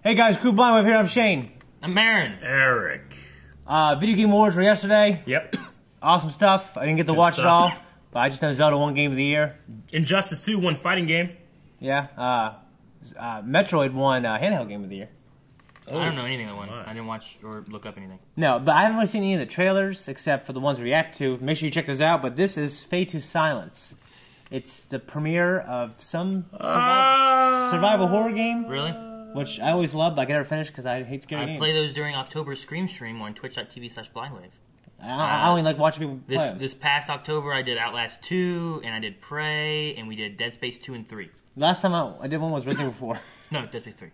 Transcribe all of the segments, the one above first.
Hey guys, Crew Blind Wave here. I'm Shane. I'm Aaron. Eric. Video Game Awards were yesterday. Yep. Awesome stuff. I didn't get to watch it all, but I just know Zelda won Game of the Year. Injustice 2 won Fighting Game. Yeah. Metroid won Handheld Game of the Year. Oh. I don't know anything that won. I didn't watch or look up anything. No, but I haven't really seen any of the trailers except for the ones we react to. Make sure you check those out. But this is Fade to Silence. It's the premiere of some survival horror game. Really? Which I always love, but I can never finish because I hate scary games. I play those during October Scream Stream on twitch.tv/blindwave. I only like watching people play This past October, I did Outlast 2, and I did Prey, and we did Dead Space 2 and 3. Last time I did one was Resident Evil 4. No, Dead Space 3.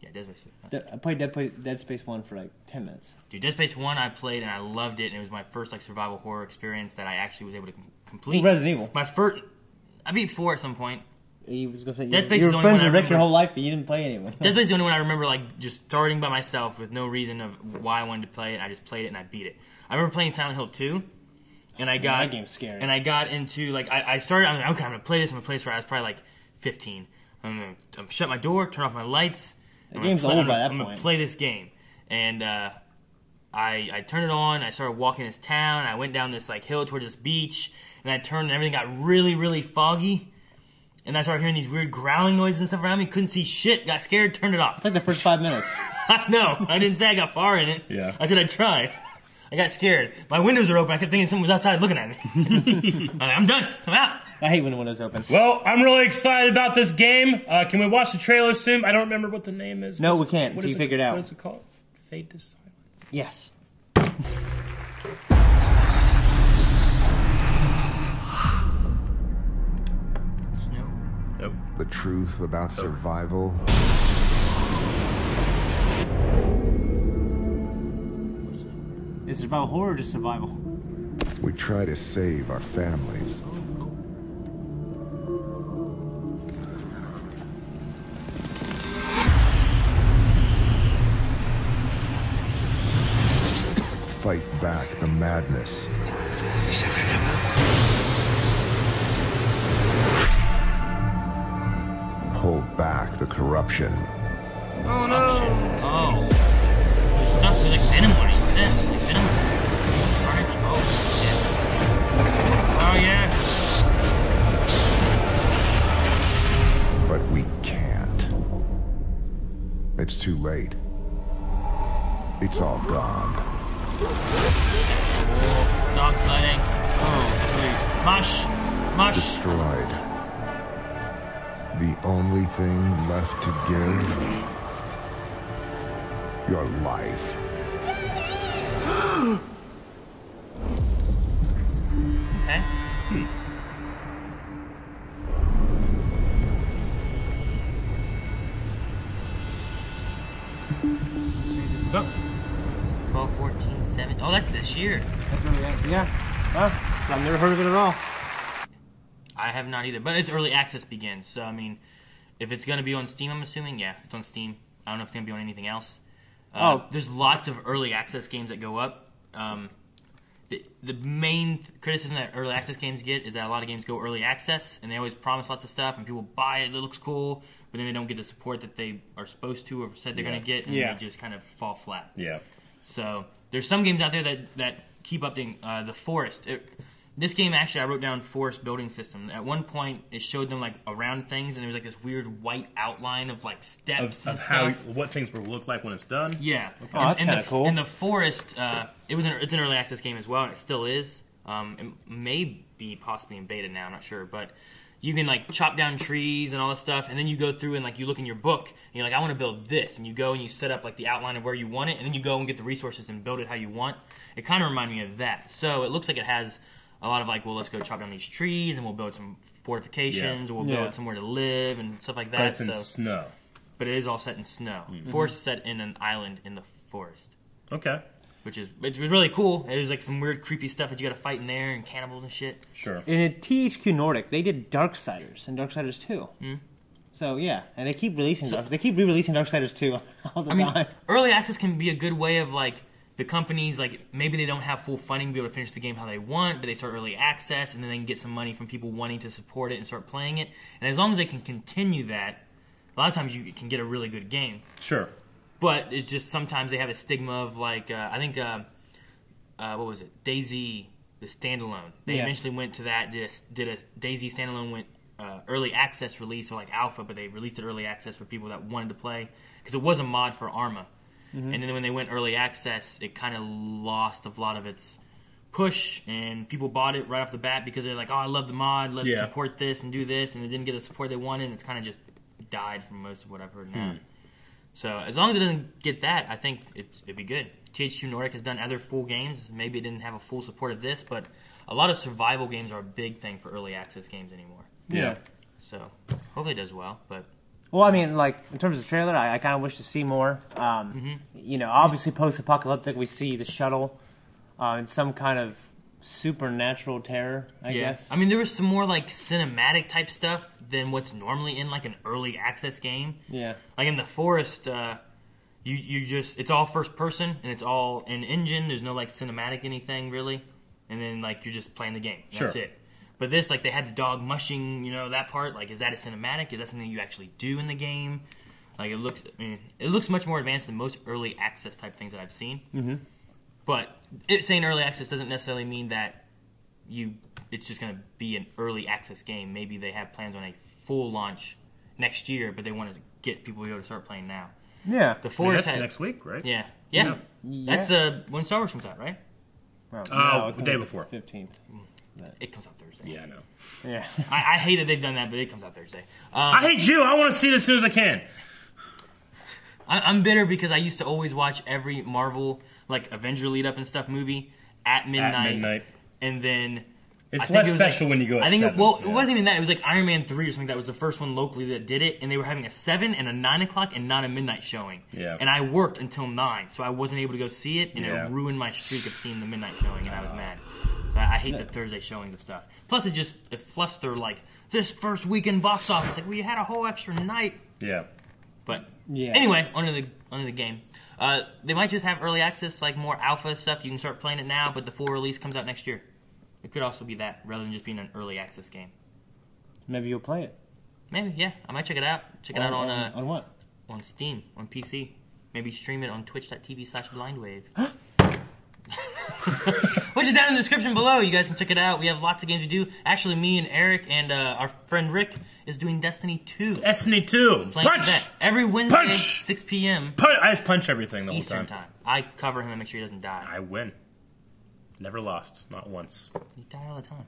Yeah, Dead Space 3. I played Dead Space 1 for like 10 minutes. Dude, Dead Space 1 I played, and I loved it, and it was my first like survival horror experience that I actually was able to complete. Resident Evil. My first... I beat 4 at some point. You was gonna say Dead Space you is were the only friends one I with Rick remember. your whole life, but you didn't play anyone. Dead Space is the only one I remember like just starting by myself with no reason of why I wanted to play it. I just played it and I beat it. I remember playing Silent Hill 2, and I got that game's scary. And I got into like I started. I'm like, okay, I'm gonna play this. I'm gonna play this for. I was probably like 15. I'm gonna shut my door, turn off my lights. The game's old by that I'm point. gonna play this game, and I turned it on. I started walking this town. I went down this like hill towards this beach, and I turned and everything got really really foggy. And I started hearing these weird growling noises and stuff around me. Couldn't see shit. Got scared. Turned it off. It's like the first 5 minutes. No, I didn't say I got far in it. Yeah. I said I tried. I got scared. My windows were open. I kept thinking someone was outside looking at me. I'm like, I'm done. I'm out. I hate when the windows open. Well, I'm really excited about this game. Can we watch the trailer soon? I don't remember what the name is. No, we can't until you figure it out. What is it called? Fade to Silence. Yes. Nope. The truth about survival. Is it survival horror or just survival? We try to save our families. Fight back the madness. Hold back the corruption. Oh no. Oh. There's stuff. There's like Venom on it. Like Venom. Carnage. Oh, yeah. Oh, yeah. But we can't. It's too late. It's all gone. Dog sliding. Oh, wait. Mush. Mush. Destroyed. The only thing left to give? Your life. Okay. Go. 12, 14, 7. Oh, that's this year. That's really yeah. Well, so I've never heard of it at all. I have not either, but it's early access begins. So I mean, if it's gonna be on Steam, I'm assuming, yeah, it's on Steam. I don't know if it's gonna be on anything else. There's lots of early access games that go up. The main criticism that early access games get is that a lot of games go early access, and they always promise lots of stuff, and people buy it. It looks cool, but then they don't get the support that they are supposed to or said they're gonna get, and they just kind of fall flat. Yeah. So there's some games out there that keep updating. The Forest. This game, actually, I wrote down Forest building system. At one point, it showed them like around things, and there was like this weird white outline of like steps and stuff. What things will look like when it's done. Yeah. Oh, that's kind of cool. In the Forest, it's an early access game as well, and it still is. It may be possibly in beta now. I'm not sure, but you can like chop down trees and all this stuff, and then you go through and like you look in your book, and you're like, I want to build this, and you go and you set up like the outline of where you want it, and then you go and get the resources and build it how you want. It kind of reminded me of that. So it looks like it has a lot of like, well, let's go chop down these trees, and we'll build some fortifications, or we'll build somewhere to live and stuff like that. But it's in snow. But it is all set in snow. Forest is set in an island in the forest. Okay. Which was really cool. It was like some weird, creepy stuff that you got to fight in there, and cannibals and shit. Sure. In THQ Nordic, they did Darksiders and Darksiders 2. So yeah, and they keep releasing. They keep re-releasing Darksiders 2 all the time. Early access can be a good way of like the companies, like, maybe they don't have full funding to be able to finish the game how they want, but they start early access, and then they can get some money from people wanting to support it and start playing it. And as long as they can continue that, a lot of times you can get a really good game. Sure. But it's just sometimes they have a stigma of like I think what was it, DayZ, the standalone. They eventually went to that, did a DayZ standalone, went early access release, or like alpha, but they released it early access for people that wanted to play because it was a mod for Arma. And then when they went early access, it kind of lost a lot of its push, and people bought it right off the bat because they're like, oh, I love the mod, let's support this and do this, and they didn't get the support they wanted, and it's kind of just died from most of what I've heard now. So as long as it doesn't get that, I think it'd be good. THQ Nordic has done other full games. Maybe it didn't have a full support of this, but a lot of survival games are a big thing for early access games anymore. Yeah. So hopefully it does well. But well, I mean, like in terms of the trailer, I kind of wish to see more. You know, obviously post-apocalyptic, we see the shuttle in some kind of supernatural terror, I guess. I mean, there was some more like cinematic type stuff than what's normally in like an early access game. Yeah. Like in the forest, you just, it's all first person and it's all in engine. There's no like cinematic anything really, and then like you're just playing the game. That's it. But this, like, they had the dog mushing, you know, that part. Like, is that a cinematic? Is that something you actually do in the game? Like, it looks much more advanced than most early access type things that I've seen. But saying early access doesn't necessarily mean that it's just going to be an early access game. Maybe they have plans on a full launch next year, but they want to get people to be able to start playing now. Yeah. The Forest that's next week, right? Yeah. That's when Star Wars comes out, right? Well, no, the day before. 15th. It comes out Thursday. Yeah, I know. Yeah. I hate that they've done that, but it comes out Thursday. I hate you. I want to see it as soon as I can. I'm bitter because I used to always watch every Marvel, like, Avenger lead-up and stuff movie at midnight. And then... It's less special when you go at 7. It wasn't even that. It was like Iron Man 3 or something. That was the first one locally that did it. And they were having a 7 and a 9 o'clock and not a midnight showing. Yeah. And I worked until 9, so I wasn't able to go see it. And it ruined my streak of seeing the midnight showing, and I was mad. So I hate the Thursday showings of stuff. Plus, it fluffs their, like, this first weekend box office. Like, well, you had a whole extra night. Yeah. But anyway, onto the game. They might just have early access, like more alpha stuff. You can start playing it now, but the full release comes out next year. It could also be that, rather than just being an early access game. Maybe you'll play it. Maybe, yeah. I might check it out. Check it out on what? On Steam, on PC. Maybe stream it on twitch.tv/blindwave. Which is down in the description below. You guys can check it out. We have lots of games to do. Actually, me and Eric and our friend Rick is doing Destiny 2. Destiny 2. Punch! Every Wednesday, 6 p.m. I just punch everything the Eastern whole time. I cover him and make sure he doesn't die. I win. Never lost. Not once. You die all the time.